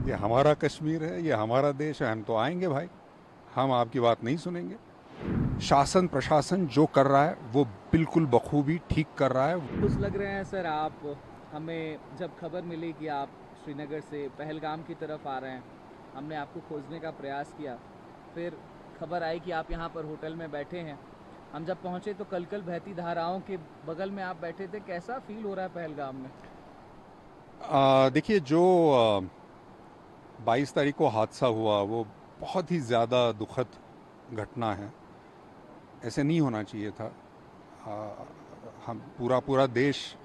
ये हमारा कश्मीर है, ये हमारा देश है, हम तो आएंगे भाई, हम आपकी बात नहीं सुनेंगे। शासन प्रशासन जो कर रहा है वो बिल्कुल बखूबी ठीक कर रहा है। खुश लग रहे हैं सर आप? हमें जब खबर मिली कि आप श्रीनगर से पहलगाम की तरफ आ रहे हैं, हमने आपको खोजने का प्रयास किया। फिर खबर आई कि आप यहाँ पर होटल में बैठे हैं। हम जब पहुँचे तो कलकल बहती धाराओं के बगल में आप बैठे थे। कैसा फील हो रहा है पहलगाम में? देखिए, जो 22 तारीख को हादसा हुआ वो बहुत ही ज़्यादा दुखद घटना है। ऐसे नहीं होना चाहिए था। आ, हम पूरा पूरा देश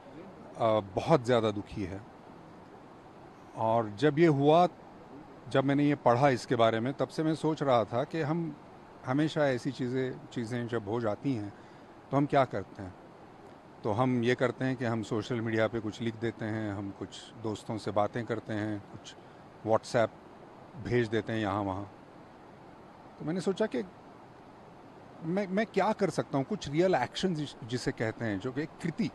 बहुत ज़्यादा दुखी है। और जब ये हुआ, जब मैंने ये पढ़ा इसके बारे में, तब से मैं सोच रहा था कि हम हमेशा ऐसी चीज़ें जब हो जाती हैं तो हम क्या करते हैं। तो हम ये करते हैं कि हम सोशल मीडिया पे कुछ लिख देते हैं, हम कुछ दोस्तों से बातें करते हैं, कुछ व्हाट्सएप भेज देते हैं यहाँ वहाँ। तो मैंने सोचा कि मैं क्या कर सकता हूँ, कुछ रियल एक्शन जिसे कहते हैं, जो कि एक कृति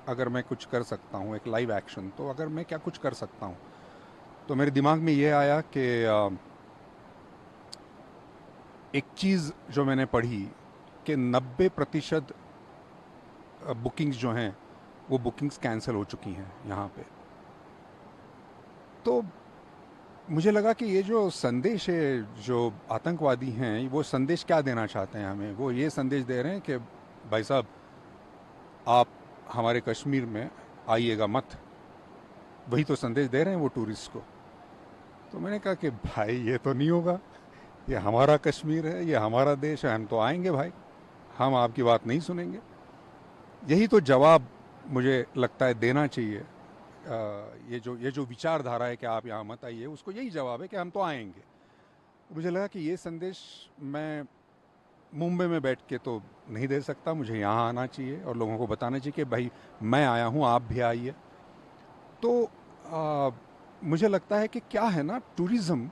अगर मैं कुछ कर सकता हूँ, एक लाइव एक्शन, तो अगर मैं क्या कुछ कर सकता हूँ। तो मेरे दिमाग में ये आया कि एक चीज़ जो मैंने पढ़ी कि 90% बुकिंग्स जो हैं वो बुकिंग्स कैंसिल हो चुकी हैं यहाँ पे। तो मुझे लगा कि ये जो संदेश है, जो आतंकवादी हैं, वो संदेश क्या देना चाहते हैं हमें। वो ये संदेश दे रहे हैं कि भाई साहब, आप हमारे कश्मीर में आइएगा मत। वही तो संदेश दे रहे हैं वो टूरिस्ट को। तो मैंने कहा कि भाई ये तो नहीं होगा, ये हमारा कश्मीर है, ये हमारा देश है, हम तो आएंगे भाई, हम आपकी बात नहीं सुनेंगे। यही तो जवाब मुझे लगता है देना चाहिए। ये जो विचारधारा है कि आप यहाँ मत आइए, उसको यही जवाब है कि हम तो आएंगे। मुझे लगा कि ये संदेश मैं मुंबई में बैठ के तो नहीं दे सकता, मुझे यहाँ आना चाहिए और लोगों को बताना चाहिए कि भाई मैं आया हूँ, आप भी आइए। तो मुझे लगता है कि क्या है ना, टूरिज़्म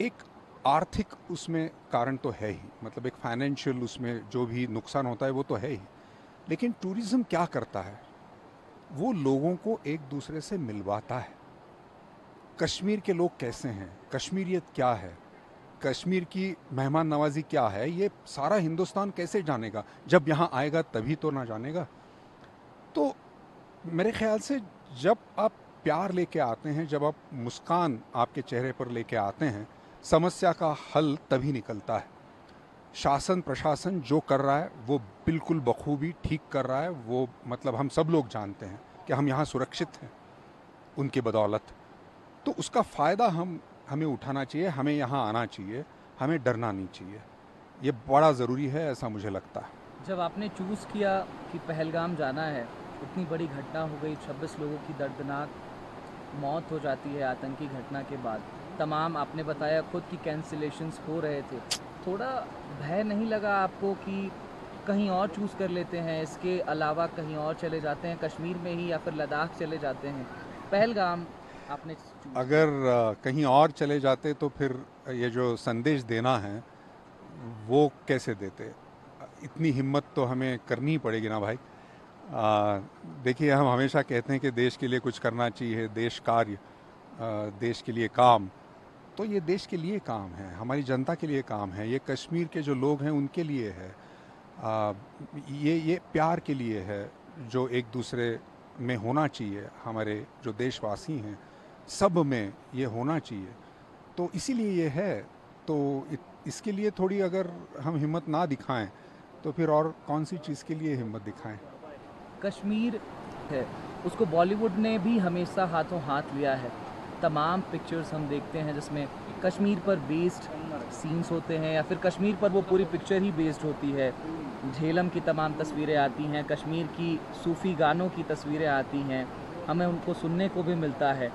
एक आर्थिक उसमें कारण तो है ही, मतलब एक फाइनेंशियल उसमें जो भी नुकसान होता है वो तो है ही। लेकिन टूरिज़्म क्या करता है, वो लोगों को एक दूसरे से मिलवाता है। कश्मीर के लोग कैसे हैं, कश्मीरियत क्या है, कश्मीर की मेहमान नवाजी क्या है, ये सारा हिंदुस्तान कैसे जानेगा। जब यहाँ आएगा तभी तो ना जानेगा। तो मेरे ख्याल से जब आप प्यार लेके आते हैं, जब आप मुस्कान आपके चेहरे पर लेके आते हैं, समस्या का हल तभी निकलता है। शासन प्रशासन जो कर रहा है वो बिल्कुल बखूबी ठीक कर रहा है। वो मतलब हम सब लोग जानते हैं कि हम यहाँ सुरक्षित हैं उनकी बदौलत। तो उसका फ़ायदा हमें उठाना चाहिए, हमें यहाँ आना चाहिए, हमें डरना नहीं चाहिए। ये बड़ा ज़रूरी है, ऐसा मुझे लगता है। जब आपने चूज़ किया कि पहलगाम जाना है, इतनी बड़ी घटना हो गई, 26 लोगों की दर्दनाक मौत हो जाती है आतंकी घटना के बाद। तमाम आपने बताया खुद की कैंसिलेशंस हो रहे थे। थोड़ा भय नहीं लगा आपको कि कहीं और चूज़ कर लेते हैं, इसके अलावा कहीं और चले जाते हैं, कश्मीर में ही, या फिर लद्दाख चले जाते हैं? पहलगाम आपने चूज़ किया। अगर कहीं और चले जाते तो फिर ये जो संदेश देना है वो कैसे देते। इतनी हिम्मत तो हमें करनी ही पड़ेगी ना भाई। देखिए, हम हमेशा कहते हैं कि देश के लिए कुछ करना चाहिए, देश कार्य, देश के लिए काम। तो ये देश के लिए काम है, हमारी जनता के लिए काम है, ये कश्मीर के जो लोग हैं उनके लिए है। आ, ये प्यार के लिए है जो एक दूसरे में होना चाहिए। हमारे जो देशवासी हैं सब में ये होना चाहिए। तो इसीलिए ये है। तो इसके लिए थोड़ी अगर हम हिम्मत ना दिखाएं तो फिर और कौन सी चीज़ के लिए हिम्मत दिखाएं। कश्मीर है, उसको बॉलीवुड ने भी हमेशा हाथों हाथ लिया है। तमाम पिक्चर्स हम देखते हैं जिसमें कश्मीर पर बेस्ड सीन्स होते हैं, या फिर कश्मीर पर वो पूरी पिक्चर ही बेस्ड होती है। झेलम की तमाम तस्वीरें आती हैं, कश्मीर की सूफ़ी गानों की तस्वीरें आती हैं, हमें उनको सुनने को भी मिलता है।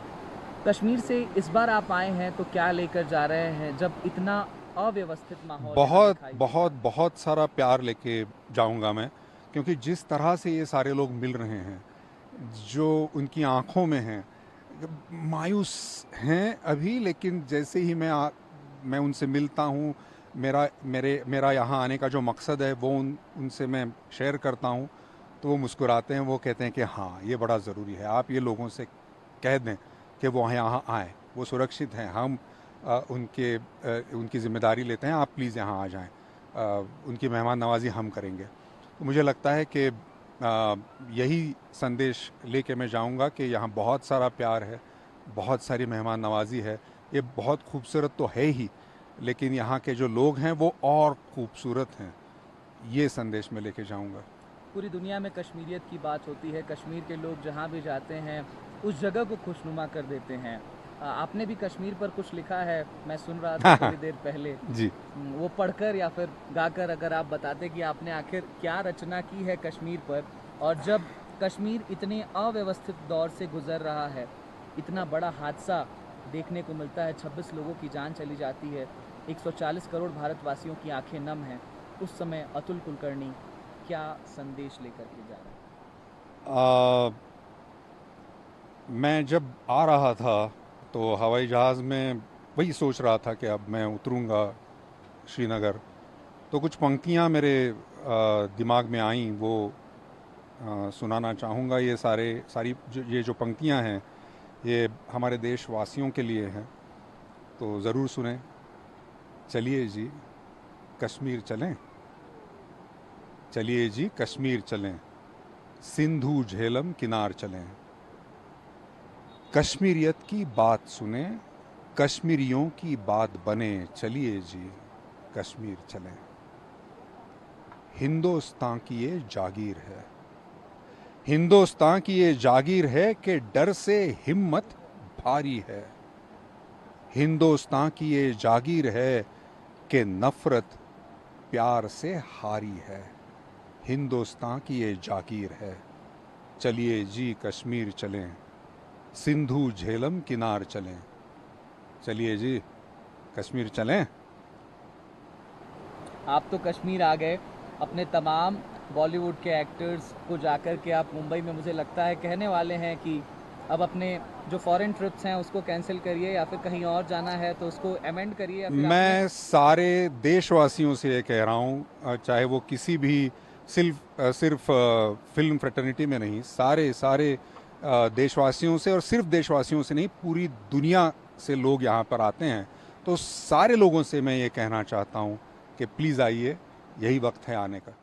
कश्मीर से इस बार आप आए हैं तो क्या लेकर जा रहे हैं, जब इतना अव्यवस्थित माहौल यहाँ बहुत दिखाई देता बहुत है? बहुत सारा प्यार लेके जाऊंगा मैं। क्योंकि जिस तरह से ये सारे लोग मिल रहे हैं, जो उनकी आंखों में है, मायूस हैं अभी, लेकिन जैसे ही मैं उनसे मिलता हूँ, मेरा यहाँ आने का जो मकसद है वो उनसे मैं शेयर करता हूँ, तो वो मुस्कुराते हैं, वो कहते हैं कि हाँ ये बड़ा ज़रूरी है, आप ये लोगों से कह दें कि वो यहाँ आएँ, वो सुरक्षित हैं, हम उनकी ज़िम्मेदारी लेते हैं, आप प्लीज़ यहाँ आ जाएं, उनकी मेहमान नवाजी हम करेंगे। तो मुझे लगता है कि यही संदेश लेके मैं जाऊंगा कि यहाँ बहुत सारा प्यार है, बहुत सारी मेहमान नवाजी है, ये बहुत खूबसूरत तो है ही, लेकिन यहाँ के जो लोग हैं वो और खूबसूरत हैं, ये संदेश मैं लेके जाऊंगा। पूरी दुनिया में कश्मीरियत की बात होती है, कश्मीर के लोग जहाँ भी जाते हैं उस जगह को खुशनुमा कर देते हैं। आपने भी कश्मीर पर कुछ लिखा है, मैं सुन रहा था थोड़ी देर पहले। जी, वो पढ़कर या फिर गाकर अगर आप बताते कि आपने आखिर क्या रचना की है कश्मीर पर, और जब कश्मीर इतने अव्यवस्थित दौर से गुजर रहा है, इतना बड़ा हादसा देखने को मिलता है, 26 लोगों की जान चली जाती है, 140 करोड़ भारतवासियों की आंखें नम हैं, उस समय अतुल कुलकर्णी क्या संदेश लेकर के जा रहा है? मैं जब आ रहा था तो हवाई जहाज़ में वही सोच रहा था कि अब मैं उतरूँगा श्रीनगर, तो कुछ पंक्तियाँ मेरे दिमाग में आईं, वो सुनाना चाहूँगा। ये ये जो पंक्तियाँ हैं ये हमारे देशवासियों के लिए हैं, तो ज़रूर सुने। चलिए जी कश्मीर चलें, चलिए जी कश्मीर चलें, सिंधु झेलम किनार चलें, कश्मीरियत की बात सुने, कश्मीरियों की बात बने, चलिए जी कश्मीर चलें। हिंदुस्तान की ये जागीर है, हिंदुस्तान की ये जागीर है कि डर से हिम्मत भारी है, हिंदुस्तान की ये जागीर है कि नफरत प्यार से हारी है, हिंदुस्तान की ये जागीर है, चलिए जी कश्मीर चलें, सिंधु झेलम किनार चलें, चलिए जी कश्मीर चलें। आप तो कश्मीर आ गए, अपने तमाम बॉलीवुड के एक्टर्स को जाकर के आप मुंबई में मुझे लगता है कहने वाले हैं कि अब अपने जो फॉरेन ट्रिप्स हैं उसको कैंसिल करिए, या फिर कहीं और जाना है तो उसको अमेंड करिए, या फिर मैं सारे देशवासियों से ये कह रहा हूँ, चाहे वो किसी भी सिर्फ फिल्म फ्रेटर्निटी में नहीं, सारे देशवासियों से, और सिर्फ देशवासियों से नहीं, पूरी दुनिया से लोग यहाँ पर आते हैं, तो सारे लोगों से मैं ये कहना चाहता हूँ कि प्लीज़ आइए, यही वक्त है आने का।